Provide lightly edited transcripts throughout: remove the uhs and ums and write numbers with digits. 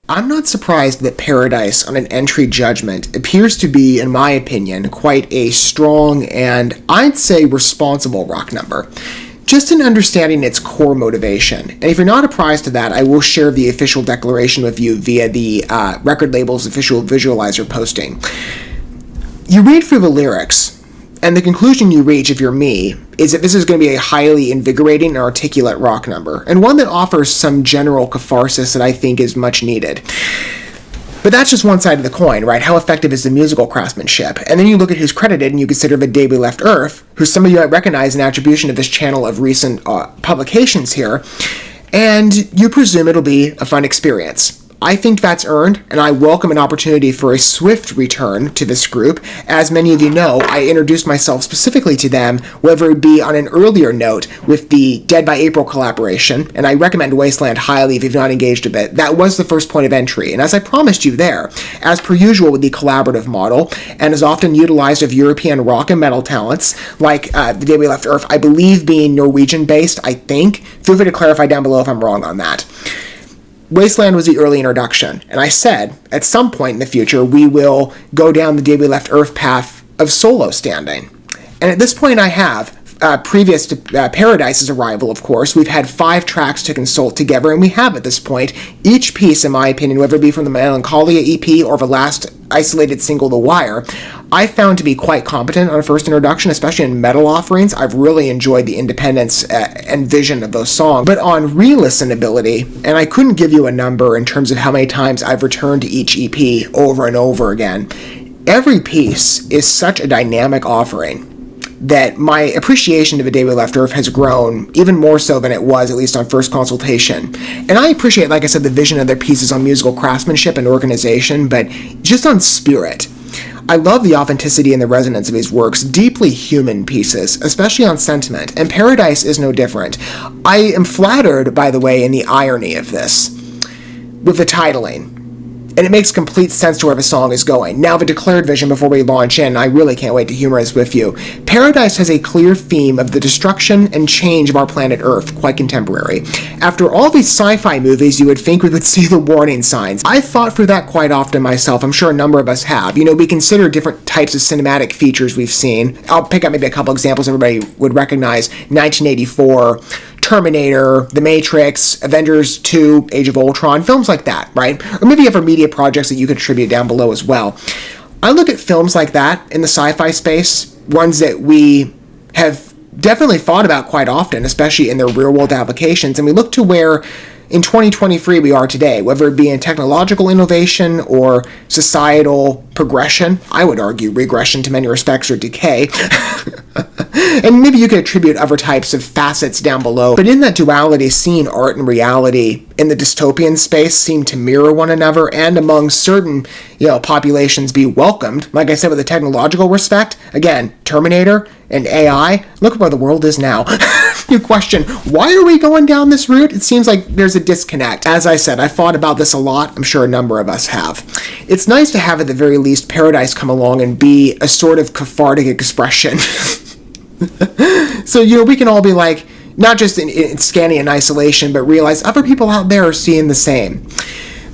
I'm not surprised that Paradise on an entry judgment appears to be, in my opinion, quite a strong and, I'd say, responsible rock number. Just in understanding its core motivation. And if you're not apprised of that, I will share the official declaration with you via the record label's official visualizer posting. You read through the lyrics, and the conclusion you reach, if you're me, is that this is going to be a highly invigorating and articulate rock number, and one that offers some general catharsis that I think is much needed. But that's just one side of the coin, right? How effective is the musical craftsmanship? And then you look at who's credited, and you consider The Day We Left Earth, who some of you might recognize an attribution of this channel of recent publications here, and you presume it'll be a fun experience. I think that's earned, and I welcome an opportunity for a swift return to this group. As many of you know, I introduced myself specifically to them, whether it be on an earlier note with the Dead by April collaboration, and I recommend Wasteland highly if you've not engaged a bit. That was the first point of entry, and as I promised you there, as per usual with the collaborative model, and as often utilized of European rock and metal talents, like The Day We Left Earth, I believe being Norwegian-based, I think. Feel free to clarify down below if I'm wrong on that. Wasteland was the early introduction, and I said, at some point in the future, we will go down the Day We Left Earth path of solo standing. And at this point I have, previous to Paradise's arrival, of course, we've had 5 tracks to consult together, and we have at this point, each piece, in my opinion, whether it be from the Melancholia EP or the last isolated single, The Wire, I found to be quite competent on a first introduction, especially in metal offerings. I've really enjoyed the independence and vision of those songs. But on re-listenability, and I couldn't give you a number in terms of how many times I've returned to each EP over and over again, every piece is such a dynamic offering that my appreciation of A Day We Left Earth has grown even more so than it was, at least on first consultation. And I appreciate, like I said, the vision of their pieces on musical craftsmanship and organization, but just on spirit. I love the authenticity and the resonance of his works, deeply human pieces, especially on sentiment, and Paradise is no different. I am flattered, by the way, in the irony of this, with the titling. And it makes complete sense to where the song is going. Now, the declared vision before we launch in, I really can't wait to humor this with you. Paradise has a clear theme of the destruction and change of our planet Earth, quite contemporary. After all these sci-fi movies, you would think we would see the warning signs. I've thought through that quite often myself. I'm sure a number of us have. You know, we consider different types of cinematic features we've seen. I'll pick up maybe a couple examples everybody would recognize. 1984, Terminator, The Matrix, Avengers 2, Age of Ultron, films like that, right? Or maybe other media projects that you could attribute down below as well. I look at films like that in the sci-fi space, ones that we have definitely thought about quite often, especially in their real-world applications, and we look to where in 2023 we are today, whether it be in technological innovation or societal progression, I would argue regression to many respects, or decay. And maybe you could attribute other types of facets down below. But in that duality, seeing art and reality in the dystopian space seem to mirror one another, and among certain, populations be welcomed. Like I said, with a technological respect, again, Terminator and AI, look at where the world is now. You question, why are we going down this route? It seems like there's a disconnect. As I said, I thought about this a lot. I'm sure a number of us have. It's nice to have, at the very least, Paradise come along and be a sort of cathartic expression. So, we can all be like, not just in scanning in isolation, but realize other people out there are seeing the same.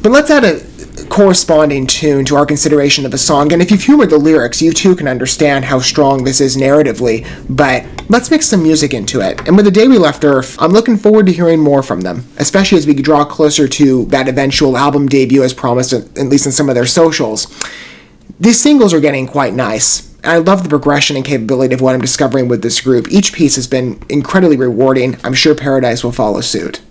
But let's add a corresponding tune to our consideration of the song, and if you've humored the lyrics, you too can understand how strong this is narratively, but let's mix some music into it. And with The Day We Left Earth, I'm looking forward to hearing more from them, especially as we draw closer to that eventual album debut as promised, at least in some of their socials. These singles are getting quite nice. I love the progression and capability of what I'm discovering with this group. Each piece has been incredibly rewarding. I'm sure Paradise will follow suit.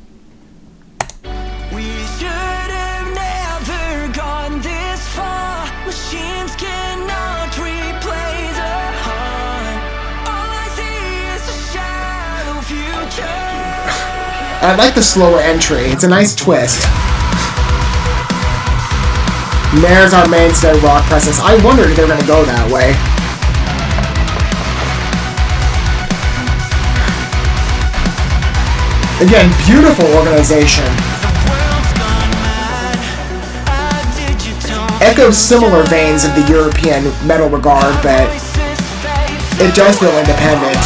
I like the slower entry. It's a nice twist. And there's our mainstay rock presence. I wondered if they were going to go that way. Again, beautiful organization. Echoes similar veins of the European metal regard, but it does feel independent.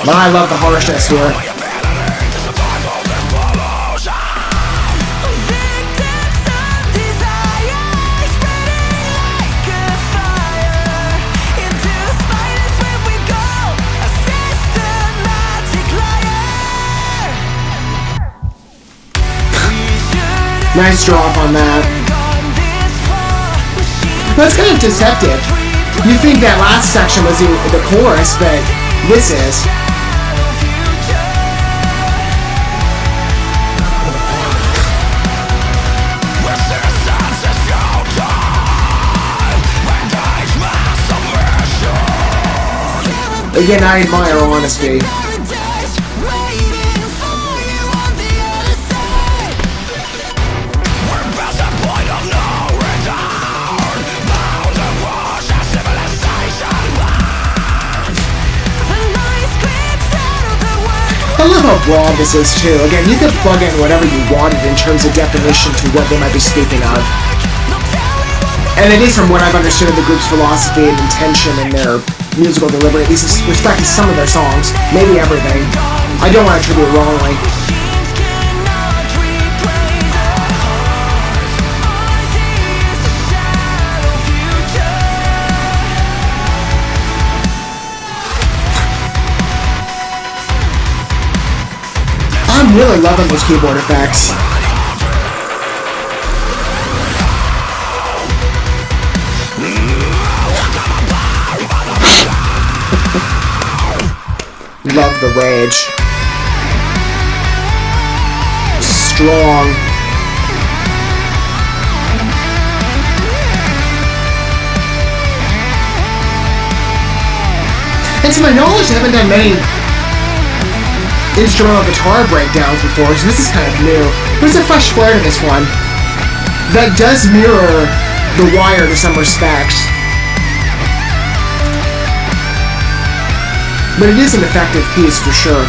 I love the harshness here. Nice drop on that. That's kind of deceptive. You think that last section was the chorus, but this is. Again, I admire honesty. I love how broad this is too. Again, you could plug in whatever you wanted in terms of definition to what they might be speaking of. And it is from what I've understood of the group's philosophy and intention in their musical delivery, at least with respect to some of their songs, maybe everything. I don't want to attribute it wrongly. I'm really loving those keyboard effects. Love the rage. Strong. And to my knowledge, I haven't done many instrumental guitar breakdowns before, so this is kind of new. There's a fresh flair to this one that does mirror The Wire to some respects. But it is an effective piece for sure.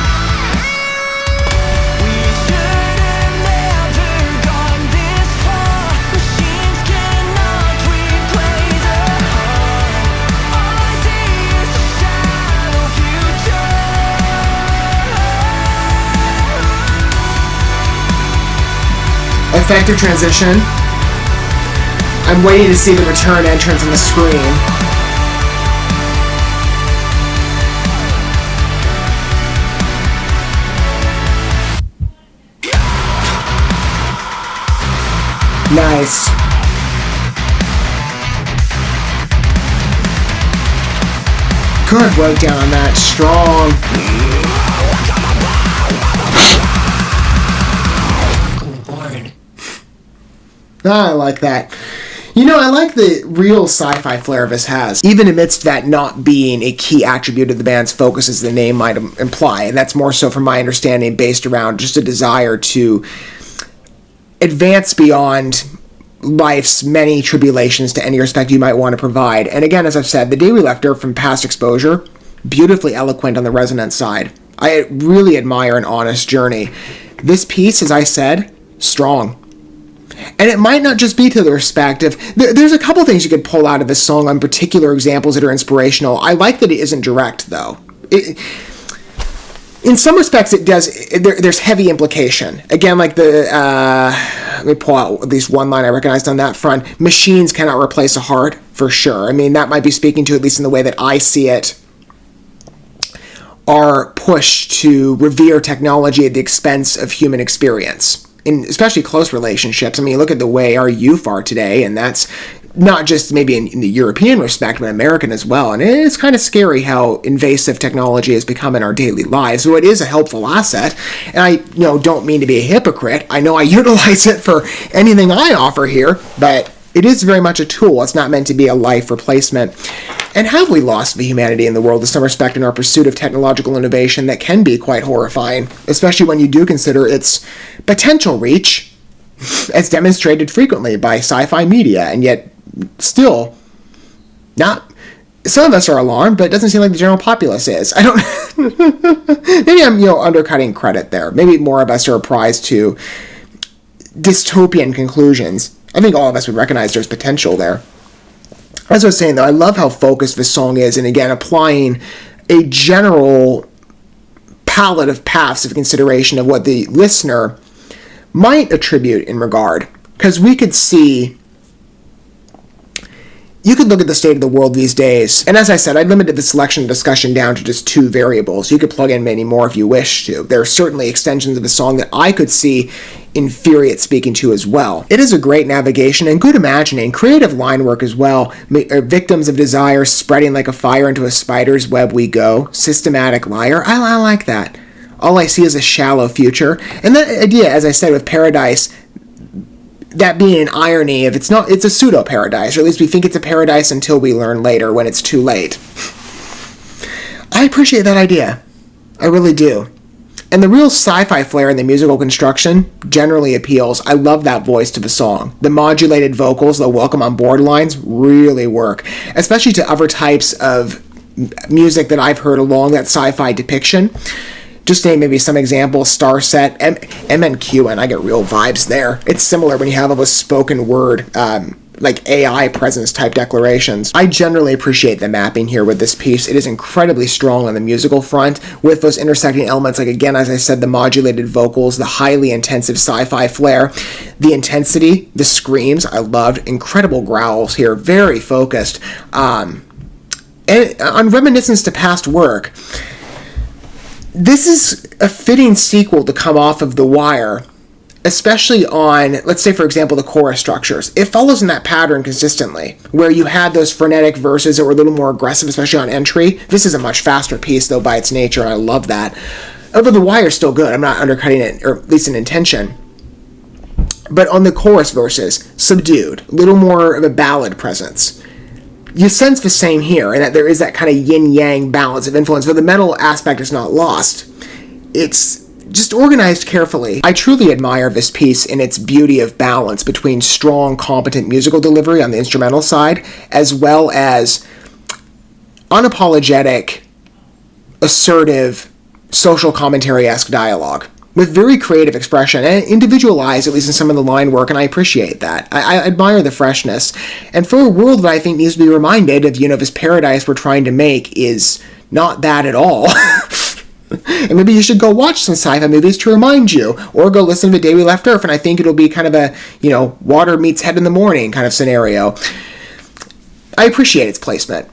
Effective transition. I'm waiting to see the return entrance on the screen. Nice. Good breakdown on that. Strong. I like that. You know, I like the real sci-fi flair this has, even amidst that not being a key attribute of the band's focus as the name might imply, and that's more so from my understanding based around just a desire to advance beyond life's many tribulations to any respect you might want to provide. And again, as I've said, The Day We Left Earth from Past Exposure, beautifully eloquent on the resonance side. I really admire an honest journey. This piece, as I said, strong. And it might not just be to the respect of... There's a couple things you could pull out of this song on particular examples that are inspirational. I like that it isn't direct, though. In some respects, it does. There's heavy implication. Again, like the... let me pull out at least one line I recognized on that front. Machines cannot replace a heart, for sure. I mean, that might be speaking to, at least in the way that I see it, our push to revere technology at the expense of human experience. In especially close relationships. I mean, look at the way our youth are today, and that's not just maybe in the European respect, but American as well. And it's kind of scary how invasive technology has become in our daily lives. So it is a helpful asset, and I don't mean to be a hypocrite. I know I utilize it for anything I offer here, but it is very much a tool. It's not meant to be a life replacement. And have we lost the humanity in the world to some respect in our pursuit of technological innovation that can be quite horrifying, especially when you do consider its potential reach, as demonstrated frequently by sci-fi media, and yet still not... Some of us are alarmed, but it doesn't seem like the general populace is. I don't... Maybe I'm, undercutting credit there. Maybe more of us are apprised to dystopian conclusions. I think all of us would recognize there's potential there. As I was saying, though, I love how focused this song is, and again, applying a general palette of paths of consideration of what the listener might attribute in regard. Because we could see You could look at the state of the world these days, and as I said, I limited the selection and discussion down to just 2 variables. You could plug in many more if you wish to. There are certainly extensions of the song that I could see Infuriate speaking to as well. It is a great navigation and good imagining, creative line work as well. Victims of desire spreading like a fire into a spider's web we go. Systematic liar. I like that. All I see is a shallow future. And that idea, as I said, with Paradise, that being an irony, if it's not, it's a pseudo-paradise, or at least we think it's a paradise until we learn later when it's too late. I appreciate that idea. I really do. And the real sci-fi flair in the musical construction generally appeals. I love that voice to the song. The modulated vocals, the welcome on board lines, really work, especially to other types of music that I've heard along that sci-fi depiction. Just name maybe some examples. Starset, MNQ, and I get real vibes there. It's similar when you have those spoken word, like AI presence type declarations. I generally appreciate the mapping here with this piece. It is incredibly strong on the musical front with those intersecting elements, like again, as I said, the modulated vocals, the highly intensive sci-fi flair, the intensity, the screams, I loved. Incredible growls here, very focused. And on reminiscence to past work, this is a fitting sequel to come off of The Wire, especially on, let's say, for example, the chorus structures. It follows in that pattern consistently, where you had those frenetic verses that were a little more aggressive, especially on entry. This is a much faster piece, though, by its nature, and I love that. Although The Wire is still good. I'm not undercutting it, or at least in intention. But on the chorus verses, subdued, a little more of a ballad presence. You sense the same here, and that there is that kind of yin-yang balance of influence, but the metal aspect is not lost. It's just organized carefully. I truly admire this piece in its beauty of balance between strong, competent musical delivery on the instrumental side, as well as unapologetic, assertive, social commentary-esque dialogue, with very creative expression, and individualized, at least in some of the line work, and I appreciate that. I admire the freshness. And for a world that I think needs to be reminded of, this paradise we're trying to make is not that at all. And maybe you should go watch some sci-fi movies to remind you, or go listen to The Day We Left Earth, and I think it'll be kind of a, water meets head in the morning kind of scenario. I appreciate its placement.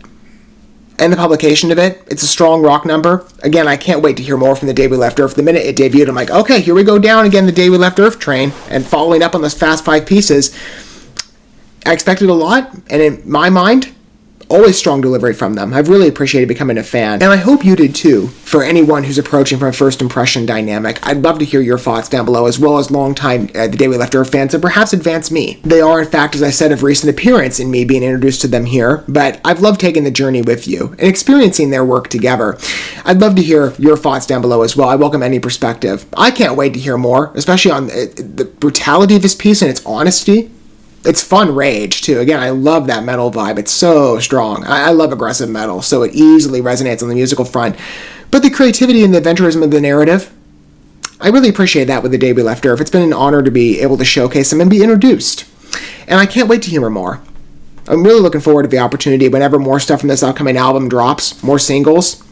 And the publication of it. It's a strong rock number. Again, I can't wait to hear more from The Day We Left Earth. The minute it debuted, I'm like, okay, here we go down again, The Day We Left Earth train, and following up on those fast 5 pieces. I expected a lot, and in my mind, always strong delivery from them. I've really appreciated becoming a fan, and I hope you did too. For anyone who's approaching from a first impression dynamic, I'd love to hear your thoughts down below, as well as longtime The Day We Left Earth fans, and perhaps advance me. They are, in fact, as I said, of recent appearance in me being introduced to them here, but I've loved taking the journey with you and experiencing their work together. I'd love to hear your thoughts down below as well. I welcome any perspective. I can't wait to hear more, especially on the brutality of this piece and its honesty. It's fun rage, too. Again, I love that metal vibe. It's so strong. I love aggressive metal, so it easily resonates on the musical front. But the creativity and the adventurism of the narrative, I really appreciate that with The Day We Left Earth. It's been an honor to be able to showcase them and be introduced. And I can't wait to hear more. I'm really looking forward to the opportunity whenever more stuff from this upcoming album drops, more singles.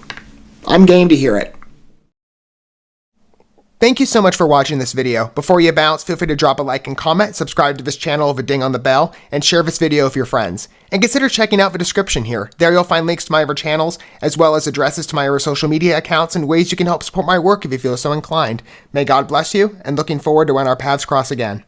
I'm game to hear it. Thank you so much for watching this video. Before you bounce, feel free to drop a like and comment, subscribe to this channel with a ding on the bell, and share this video with your friends. And consider checking out the description here. There you'll find links to my other channels, as well as addresses to my other social media accounts and ways you can help support my work if you feel so inclined. May God bless you, and looking forward to when our paths cross again.